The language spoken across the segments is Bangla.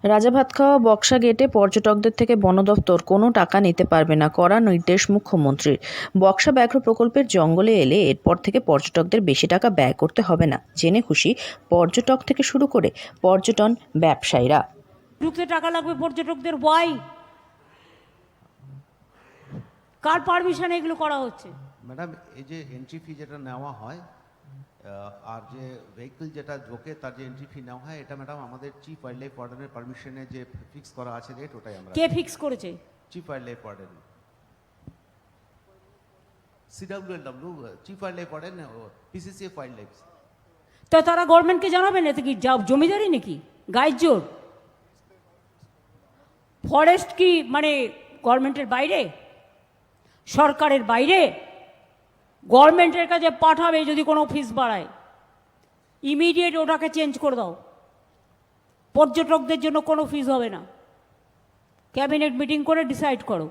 রাজাভাতখাওয়া বক্সা গেটে পর্যটকদের থেকে বন দফতর কোনো টাকা নিতে পারবে না, কড়া নির্দেশ মুখ্যমন্ত্রীর। বক্সা ব্যাঘ্র প্রকল্পের জঙ্গলে এলে এরপর থেকে পর্যটকদের বেশি টাকা ব্যয় করতে হবে না, জেনে খুশি পর্যটক থেকে শুরু করে পর্যটন ব্যবসায়ীরা। ঢুকতে টাকা লাগবে পর্যটকদের, ওয়াই? কার পারমিশনে এগুলো করা হচ্ছে? ম্যাডাম, এই যে এন্ট্রি ফি যেটা নেওয়া হয় আর যে ভেহিকল যেটা ঢোকে তার যে এন্ট্রি ফি নেওয়া হয়, এটা ম্যাডাম আমাদের চিফ ওয়াইল্ড লাইফ ওয়ার্ডেনের পারমিশনে যে ফিক্স করা আছে রেট, ওটাই আমরা। কে ফিক্স করেছে? Chief wild life warden, CWLW, chief wild life warden, PCCF wild life. তো তারা গভর্নমেন্টকে জানাবেন, এতে কি জমিদারি নাকি, গায়ের জোর? ফরেস্ট কি মানে গভর্নমেন্টের বাইরে, সরকারের বাইরে? গভর্নমেন্টের কাছে পাঠাবে যদি কোনো ফিস বাড়ায়, ইমিডিয়েট ওটাকে চেঞ্জ করে দাও। পর্যটকদের জন্য কোনো ফিস হবে না, ক্যাবিনেট মিটিং করে ডিসাইড করো।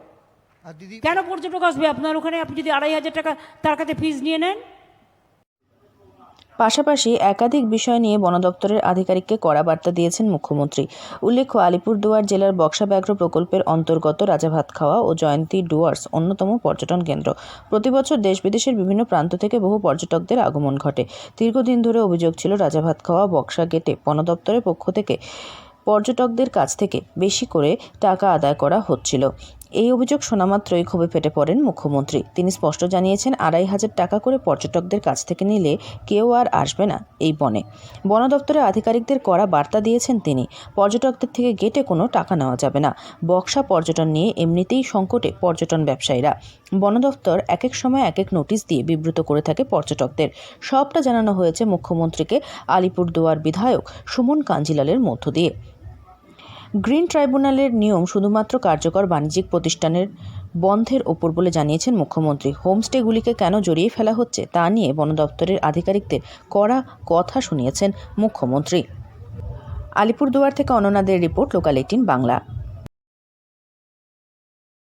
কেন পর্যটক আসবে আপনার ওখানে? আপনি যদি 2,500 টাকা তার কাছে ফিস নিয়ে নেন। পাশাপাশি একাধিক বিষয় নিয়ে বন দপ্তরের আধিকারিককে কড়া বার্তা দিয়েছেন মুখ্যমন্ত্রী। উল্লেখ্য, আলিপুরদুয়ার জেলার বক্সা ব্যাঘ্র প্রকল্পের অন্তর্গত রাজাভাতখাওয়া ও জয়ন্তী ডুয়ার্স অন্যতম পর্যটন কেন্দ্র। প্রতিবছর দেশ বিদেশের বিভিন্ন প্রান্ত থেকে বহু পর্যটকদের আগমন ঘটে। দীর্ঘদিন ধরে অভিযোগ ছিল, রাজাভাতখাওয়া বক্সা গেটে বন দপ্তরের পক্ষ থেকে পর্যটকদের কাছ থেকে বেশি করে টাকা আদায় করা হচ্ছিল। এই অভিযোগ শোনামাত্রই ক্ষোভে ফেটে পড়েন মুখ্যমন্ত্রী। তিনি স্পষ্ট জানিয়েছেন, 2,500 টাকা করে পর্যটকদের কাছ থেকে নিলে কেউ আর আসবে না এই বনে। বন দপ্তরের আধিকারিকদের কড়া বার্তা দিয়েছেন তিনি। পর্যটকদের থেকে গেটে কোনো টাকা নেওয়া যাবে না। বক্সা পর্যটন নিয়ে এমনিতেই সংকটে পর্যটন ব্যবসায়ীরা। বন দপ্তর এক এক সময় এক এক নোটিশ দিয়ে বিব্রত করে থাকে পর্যটকদের। সবটা জানানো হয়েছে মুখ্যমন্ত্রীকে আলিপুরদুয়ার বিধায়ক সুমন কাঞ্জিলালের মধ্য দিয়ে। গ্রিন ট্রাইব্যুনালের নিয়ম শুধুমাত্র কার্যকর বাণিজ্যিক প্রতিষ্ঠানের বন্ধের ওপর বলে জানিয়েছেন মুখ্যমন্ত্রী। হোমস্টেগুলিকে কেন জড়িয়ে ফেলা হচ্ছে তা নিয়ে বন দপ্তরের আধিকারিকদের কড়া কথা শুনিয়েছেন মুখ্যমন্ত্রী। আলিপুরদুয়ার থেকে অননাদের রিপোর্ট, লোকাল 18 বাংলা।